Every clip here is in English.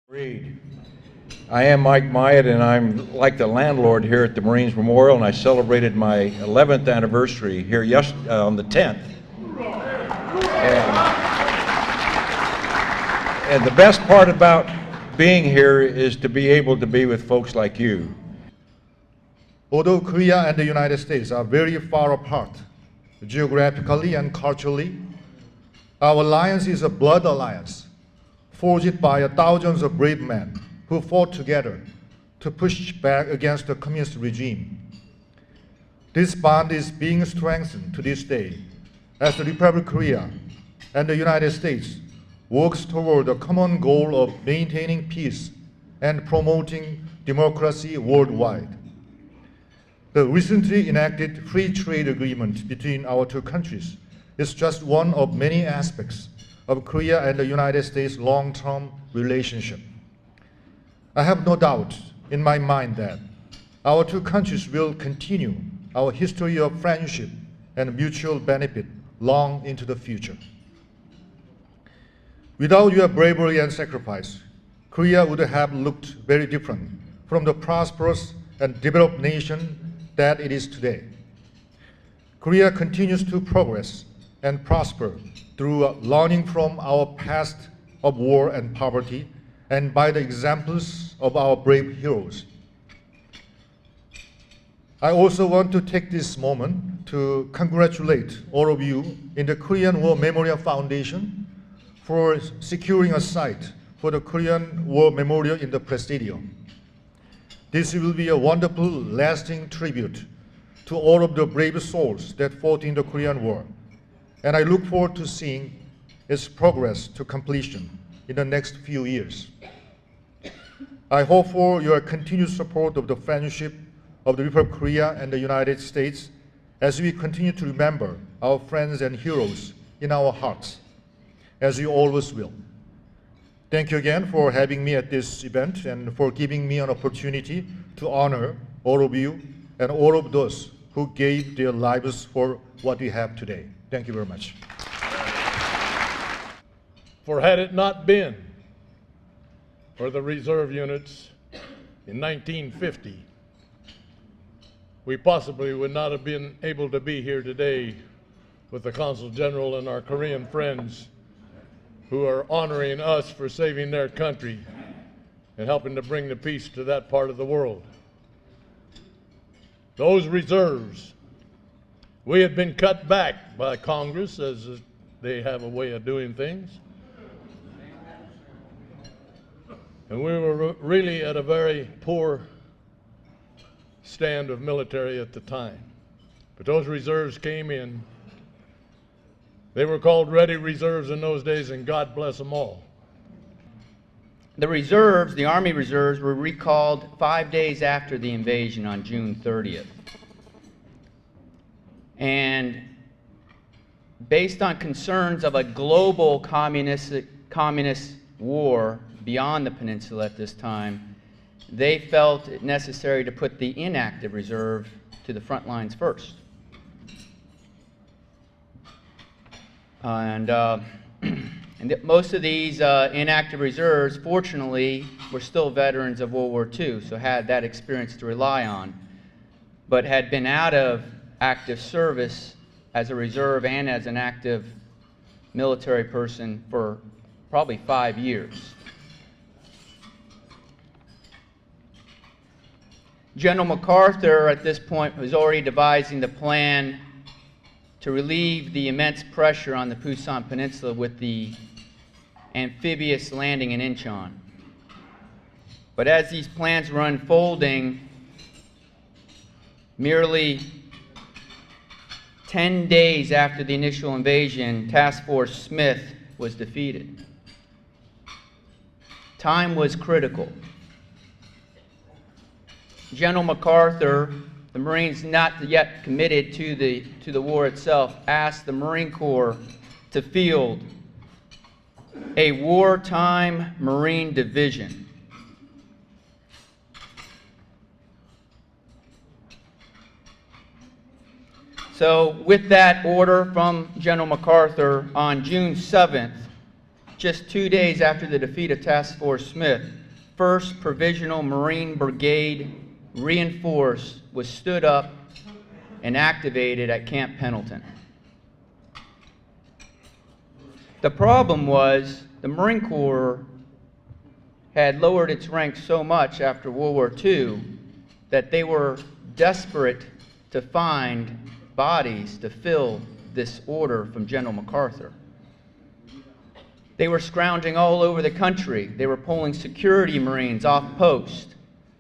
Reed. I am Mike Myatt, and I'm like the landlord here at the Marines Memorial, and I celebrated my 11th anniversary here on the 10th. And the best part about being here is to be able to be with folks like you. Although Korea and the United States are very far apart, geographically and culturally, our alliance is a blood alliance, forged by thousands of brave men who fought together to push back against the communist regime. This bond is being strengthened to this day as the Republic of Korea and the United States works toward a common goal of maintaining peace and promoting democracy worldwide. The recently enacted free trade agreement between our two countries is just one of many aspects of Korea and the United States' long-term relationship. I have no doubt in my mind that our two countries will continue our history of friendship and mutual benefit long into the future. Without your bravery and sacrifice, Korea would have looked very different from the prosperous and developed nation that it is today. Korea continues to progress and prosper through learning from our past of war and poverty and by the examples of our brave heroes. I also want to take this moment to congratulate all of you in the Korean War Memorial Foundation for securing a site for the Korean War Memorial in the Presidium. This will be a wonderful, lasting tribute to all of the brave souls that fought in the Korean War, and I look forward to seeing its progress to completion in the next few years. I hope for your continued support of the friendship of the Republic of Korea and the United States as we continue to remember our friends and heroes in our hearts, as you always will. Thank you again for having me at this event and for giving me an opportunity to honor all of you and all of those who gave their lives for what we have today. Thank you very much. For had it not been for the reserve units in 1950, we possibly would not have been able to be here today with the Consul General and our Korean friends who are honoring us for saving their country and helping to bring the peace to that part of the world. Those reserves, we had been cut back by Congress, as they have a way of doing things. And we were really at a very poor stand of military at the time. But those reserves came in. They were called ready reserves in those days, and God bless them all. The reserves, the Army reserves, were recalled 5 days after the invasion on June 30th. And based on concerns of a global communist war beyond the peninsula at this time, they felt it necessary to put the inactive reserve to the front lines first. Most of these inactive reserves, fortunately, were still veterans of World War II, so had that experience to rely on, but had been out of active service as a reserve and as an active military person for probably 5 years. General MacArthur, at this point, was already devising the plan to relieve the immense pressure on the Pusan Peninsula with the amphibious landing in Incheon. But as these plans were unfolding, merely 10 days after the initial invasion, Task Force Smith was defeated. Time was critical. General MacArthur, the Marines not yet committed to the war itself, asked the Marine Corps to field a wartime Marine division. So with that order from General MacArthur, on June 7th, just 2 days after the defeat of Task Force Smith, 1st Provisional Marine Brigade Reinforced was stood up and activated at Camp Pendleton. The problem was the Marine Corps had lowered its ranks so much after World War II that they were desperate to find bodies to fill this order from General MacArthur. They were scrounging all over the country. They were pulling security Marines off post.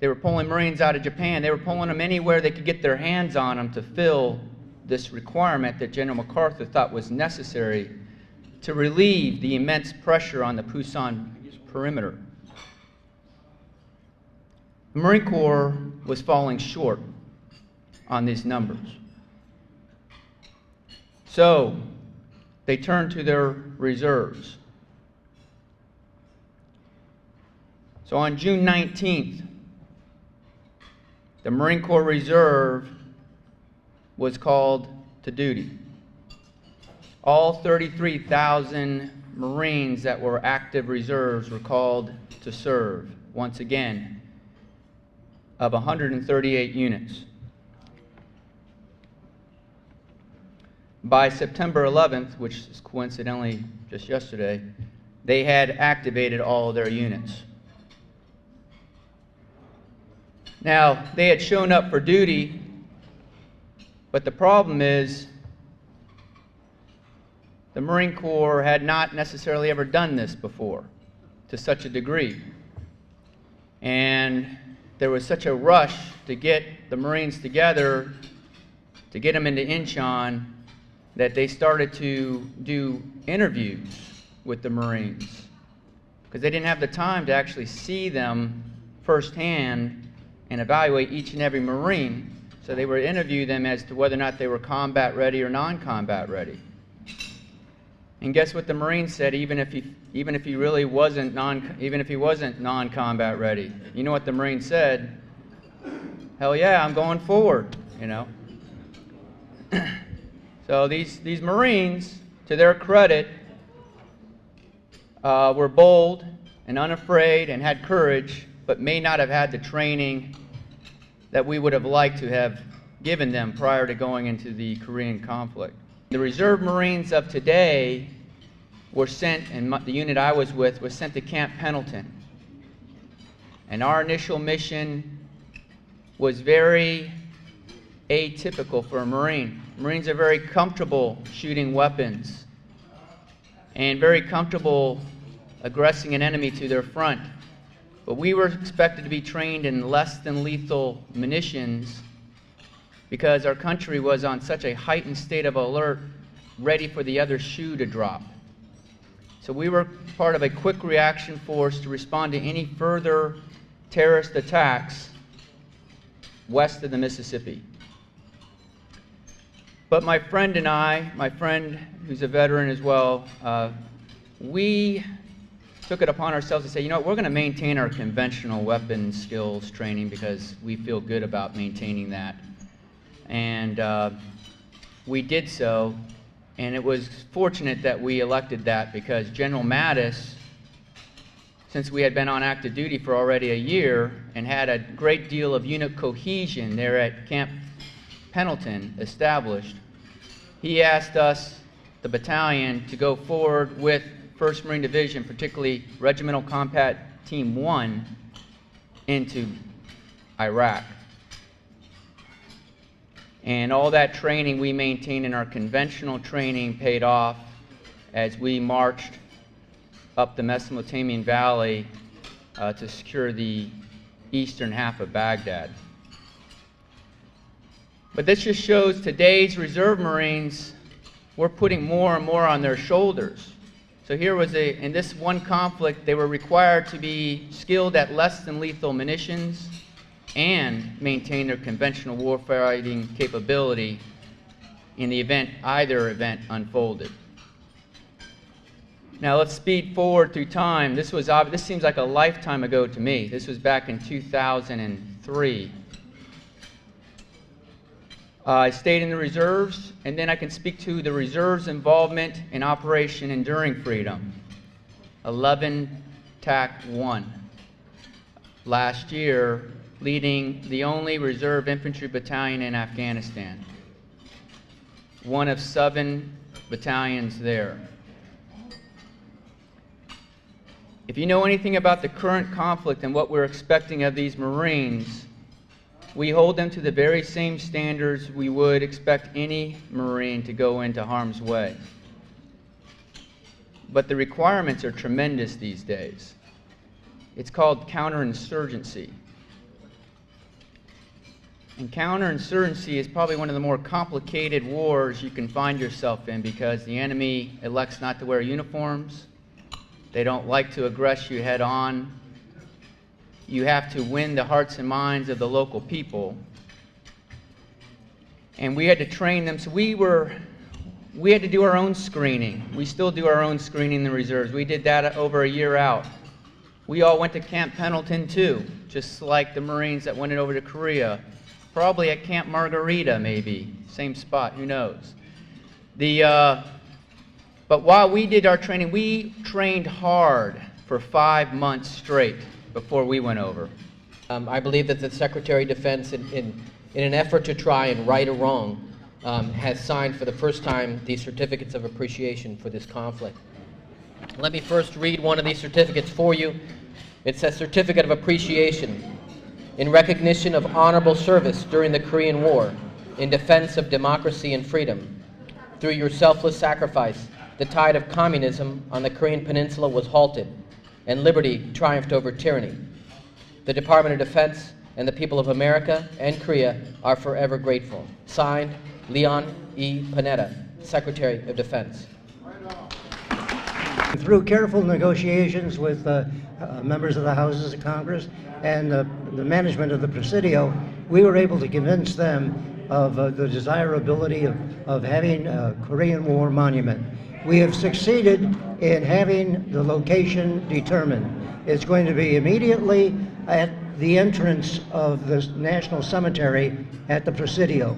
They were pulling Marines out of Japan. They were pulling them anywhere they could get their hands on them to fill this requirement that General MacArthur thought was necessary to relieve the immense pressure on the Pusan perimeter. The Marine Corps was falling short on these numbers. So they turned to their reserves. So on June 19th, the Marine Corps Reserve was called to duty. All 33,000 Marines that were active reserves were called to serve, once again, of 138 units. By September 11th, which is coincidentally just yesterday, they had activated all of their units. Now, they had shown up for duty, but the problem is the Marine Corps had not necessarily ever done this before to such a degree. And there was such a rush to get the Marines together, to get them into Incheon, that they started to do interviews with the Marines because they didn't have the time to actually see them firsthand and evaluate each and every Marine. So they would interview them as to whether or not they were combat ready or non-combat ready. And guess what the Marine said? Even if he really wasn't non-combat ready, you know what the Marine said? Hell yeah, I'm going forward. You know. So these Marines, to their credit, were bold and unafraid and had courage, but may not have had the training that we would have liked to have given them prior to going into the Korean conflict. The Reserve Marines of today were sent, and the unit I was with was sent to Camp Pendleton. And our initial mission was very atypical for a Marine. Marines are very comfortable shooting weapons and very comfortable aggressing an enemy to their front. But we were expected to be trained in less than lethal munitions because our country was on such a heightened state of alert, ready for the other shoe to drop. So we were part of a quick reaction force to respond to any further terrorist attacks west of the Mississippi. But my friend and I, my friend who's a veteran as well, we took it upon ourselves to say, you know what, we're going to maintain our conventional weapons skills training because we feel good about maintaining that. And we did so, and it was fortunate that we elected that because General Mattis, since we had been on active duty for already a year and had a great deal of unit cohesion there at Camp Pendleton established, he asked us, the battalion, to go forward with 1st Marine Division, particularly Regimental Combat Team 1, into Iraq. And all that training we maintained in our conventional training paid off as we marched up the Mesopotamian Valley to secure the eastern half of Baghdad. But this just shows today's Reserve Marines, we're putting more and more on their shoulders. So here was in this one conflict, they were required to be skilled at less than lethal munitions and maintain their conventional warfighting capability in the event either event unfolded. Now let's speed forward through time. This seems like a lifetime ago to me. This was back in 2003. I stayed in the reserves, and then I can speak to the reserves' involvement in Operation Enduring Freedom. 11 TAC 1. Last year, leading the only reserve infantry battalion in Afghanistan. One of 7 battalions there. If you know anything about the current conflict and what we're expecting of these Marines, we hold them to the very same standards we would expect any Marine to go into harm's way. But the requirements are tremendous these days. It's called counterinsurgency. And counterinsurgency is probably one of the more complicated wars you can find yourself in because the enemy elects not to wear uniforms. They don't like to aggress you head on. You have to win the hearts and minds of the local people. And we had to train them, so we had to do our own screening. We still do our own screening in the reserves. We did that over a year out. We all went to Camp Pendleton too, just like the Marines that went over to Korea. Probably at Camp Margarita maybe, same spot, who knows. But while we did our training, we trained hard for 5 months straight before we went over. I believe that the Secretary of Defense, in an effort to try and right a wrong, has signed for the first time these certificates of appreciation for this conflict. Let me first read one of these certificates for you. It says, Certificate of Appreciation in recognition of honorable service during the Korean War in defense of democracy and freedom. Through your selfless sacrifice, the tide of communism on the Korean Peninsula was halted, and liberty triumphed over tyranny. The Department of Defense and the people of America and Korea are forever grateful. Signed, Leon E. Panetta, Secretary of Defense. Through careful negotiations with members of the Houses of Congress and the management of the Presidio, we were able to convince them of the desirability of having a Korean War monument. We have succeeded in having the location determined. It's going to be immediately at the entrance of the National Cemetery at the Presidio.